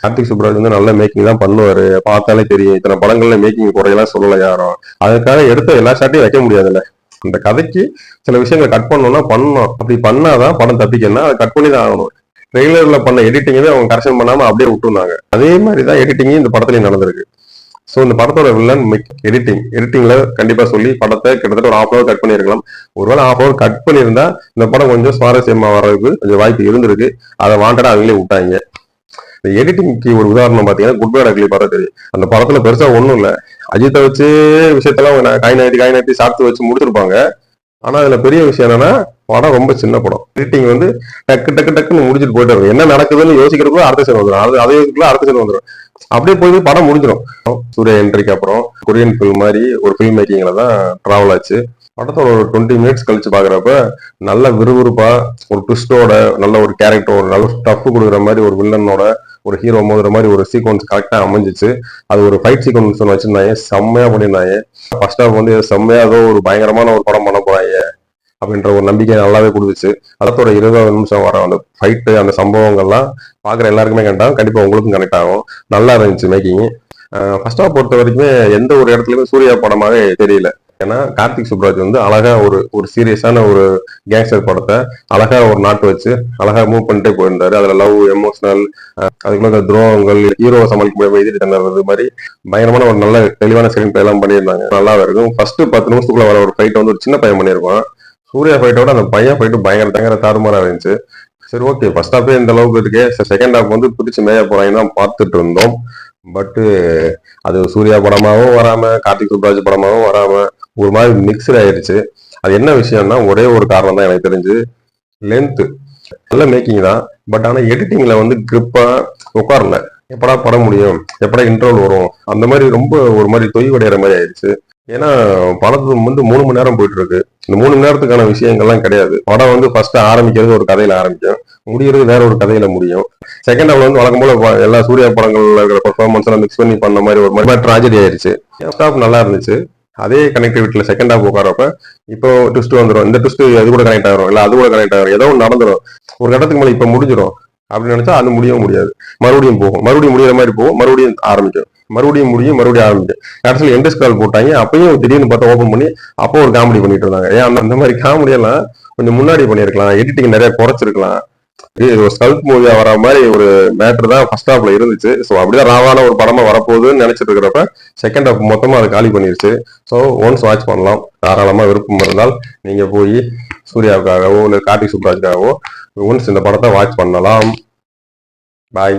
கார்த்திக் சுப்ராஜ் வந்து நல்ல மேக்கிங் தான் பண்ணுவாரு, பார்த்தாலே தெரியும். இத்தனை படங்கள்ல மேக்கிங் குறையெல்லாம் சொல்லல யாரும். அதுக்காக எடுத்த எல்லா ஷாட்டையும் வைக்க முடியாதுல்ல. இந்த கதைக்கு சில விஷயங்களை கட் பண்ணணும்னா பண்ணணும். அப்படி பண்ணாதான் படம் தப்பிக்கணும்னா அதை கட் பண்ணி தான் ஆகணும். ட்ரெய்லர்ல பண்ண எடிட்டிங்கவே அவங்க கரெக்ஷன் பண்ணாம அப்படியே விட்டுருந்தாங்க. அதே மாதிரிதான் எடிட்டிங்கும் இந்த படத்துலயும் நடந்திருக்கு. ஸோ இந்த படத்தோட வில்லன் எடிட்டிங்ல கண்டிப்பா சொல்லி படத்தை கிட்டத்தட்ட ஒரு ½ ஹவர் கட் பண்ணிருக்கலாம். ஒருவேளை ½ ஹவர் கட் பண்ணியிருந்தா இந்த படம் கொஞ்சம் சுவாரஸ்யமா வர்றதுக்கு கொஞ்சம் வாய்ப்பு இருந்திருக்கு. அதை வாண்டடா அவங்களே விட்டாங்க. இந்த எடிட்டிங்க்கு ஒரு உதாரணம் பாத்தீங்கன்னா குட் பேட் அக்லி படம் தெரியும். அந்த படத்துல பெருசா ஒண்ணும் இல்ல, அஜித்தை வச்சு விஷயத்தெல்லாம் காய் நகர்த்தி சாப்பிட்டு வச்சு முடிச்சிருப்பாங்க. ஆனா அதுல பெரிய விஷயம் என்னன்னா படம் ரொம்ப சின்ன படம். எடிட்டிங் வந்து டக்கு டக்கு டக்குன்னு முடிச்சுட்டு போயிட்டு வரும். என்ன நடக்குதுன்னு யோசிக்கிறப்போ அடுத்த சீன் வந்துடும், அதே அடுத்த சீன் வந்துடும், அப்படியே போய் படம் முடிஞ்சிடும். சூர்யா என்ட்ரிக்கு அப்புறம் கொரியன் ஃபில்ம் மாதிரி ஒரு ஃபில்ம் மேக்கிங்ல தான் டிராவல் ஆச்சு. படத்தோட ஒரு 20 மினிட்ஸ் கழிச்சு பாக்குறப்ப நல்ல விறுவிறுப்பா ஒரு ட்விஸ்டோட நல்ல ஒரு கேரக்டர், ஒரு நல்ல டஃப் கொடுக்குற மாதிரி ஒரு வில்லனோட ஒரு ஹீரோ மோதுற மாதிரி ஒரு சீக்வன்ஸ் கரெக்டா அமைஞ்சிச்சு. அது ஒரு ஃபைட் சீக்வன்ஸ் வச்சிருந்தாங்க, செம்மையா பண்ணியிருந்தாங்க. ஃபர்ஸ்ட் ஹாஃப் வந்து செம்மையா ஏதோ ஒரு பயங்கரமான ஒரு படம் பண்ண போறாங்க அப்படின்ற ஒரு நம்பிக்கை நல்லாவே கொடுத்துச்சு. படத்தோட 20 நிமிஷம் வர அந்த ஃபைட்டு, அந்த சம்பவங்கள்லாம் பாக்குற எல்லாருக்குமே கண்டா கண்டிப்பா உங்களுக்கும் கனெக்ட் ஆகும். நல்லா இருந்துச்சு மேக்கிங். ஃபர்ஸ்ட் ஹாஃப் பொறுத்த வரைக்குமே எந்த ஒரு இடத்துலயுமே சூர்யா படமாவே தெரியல. ஏன்னா கார்த்திக் சுப்ராஜ் வந்து அழகா ஒரு சீரியஸான ஒரு கேங்ஸ்டர் படத்தை அழகா ஒரு நாட்டு வச்சு அழகா மூவ் பண்ணிட்டே போயிருந்தாரு. அதுல லவ், எமோஷனல், அதுக்குள்ள துரோகங்கள், ஹீரோவை சமாளிக்க முடியாம எதிரி தந்தது மாதிரி பயங்கரமான ஒரு நல்ல தெளிவான ஸ்கிரீன் பிளே எல்லாம் பண்ணியிருந்தாங்க. நல்லா இருக்கும். ஃபர்ஸ்ட் 10 நிமிஷத்துக்குள்ள வர ஒரு ஃபைட் வந்து ஒரு சின்ன பையன் பண்ணியிருப்பான். சூர்யா ஃபைட்டோட அந்த பையன் ஃபைட்டு பயங்கர தாறுமாறா இருந்துச்சு. சரி, ஓகே, ஃபர்ஸ்ட் ஹாஃபே இந்த அளவுக்கு இருக்கு, செகண்ட் ஹாஃப் வந்து பிடிச்சி மேய போறாங்கன்னு தான் பார்த்துட்டு இருந்தோம். பட்டு அது சூர்யா படமாவும் வராம கார்த்திக் சுப்ராஜ் படமாவும் வராம ஒரு மாதிரி மிக்சட் ஆயிடுச்சு. அது என்ன விஷயம்னா ஒரே ஒரு காரணம் தான் எனக்கு தெரிஞ்சு, லென்த். நல்ல மேக்கிங் தான், பட் ஆனா எடிட்டிங்ல வந்து கிரிப்பா உட்காரல. எப்படா படம் முடியும், எப்படா இன்ட்ரோல் வரும், அந்த மாதிரி ரொம்ப ஒரு மாதிரி தொய்வடைகிற மாதிரி ஆயிடுச்சு. ஏன்னா படத்து வந்து 3 மணி நேரம் போயிட்டு இருக்கு. இந்த 3 மணி நேரத்துக்கான விஷயங்கள்லாம் கிடையாது. படம் வந்து ஃபர்ஸ்ட் ஆரம்பிக்கிறது ஒரு கதையில ஆரம்பிக்கும், முடிகிறது வேற ஒரு கதையில முடியும். செகண்ட் ஹாஃப்ல வந்து வழக்கம் போல எல்லா சூர்யா படங்கள்ல இருக்கிற பெர்ஃபார்மன்ஸ் எல்லாம் மிக்ஸ் பண்ணி பண்ண மாதிரி ஒரு மாதிரி ட்ராஜடி ஆயிடுச்சு. ஃபர்ஸ்ட் ஹாஃப் நல்லா இருந்துச்சு. அதே கனெக்டிவிட்டியில செகண்ட் ஹாஃப் உட்காரப்ப இப்போ ட்விஸ்ட் வந்துடும், இந்த ட்விஸ்ட் அது கூட கனெக்ட் ஆகும், இல்ல அது கூட கனெக்ட் ஆகும், ஏதோ ஒன்று நடந்துடும். ஒரு கட்டத்துக்கு மேலே இப்ப முடிஞ்சிடும் அப்படின்னு நினைச்சா அது முடியவும் முடியாது. மறுபடியும் போகும், மறுபடியும் முடிகிற மாதிரி போகும், மறுபடியும் ஆரம்பிக்கும், மறுபடியும் முடியும், மறுபடியும் ஆரம்பிக்கும். கடைசியில் எண்ட் ஸ்கால் போட்டாங்க. அப்பயும் திடீர்னு பார்த்தா ஓப்பன் பண்ணி அப்போ ஒரு காமெடி பண்ணிட்டு இருந்தாங்க. ஏன் அந்த மாதிரி காமெடி எல்லாம் கொஞ்சம் முன்னாடி பண்ணிருக்கலாம், எடிட்டிங் நிறைய குறைச்சிருக்கலாம். இது ஒரு ஸ்கல்ப் மூவியா வர மாதிரி ஒரு மேட்டர் தான் ஃபர்ஸ்ட் ஹாஃப்ல இருந்துச்சு. ஸோ அப்படிதான் ராவான ஒரு படமா வரப்போகுதுன்னு நினைச்சிட்டு இருக்கிறப்ப செகண்ட் ஹாஃப் மொத்தமா அதை காலி பண்ணிருச்சு. ஸோ ஒன்ஸ் வாட்ச் பண்ணலாம். தாராளமா விருப்பம் இருந்தால் நீங்க போய் சூர்யாவுக்காகவோ இல்லை கார்த்திக் சுப்ராஜுக்காகவோ ஒன்ஸ் இந்த படத்தை வாட்ச் பண்ணலாம். பாய்.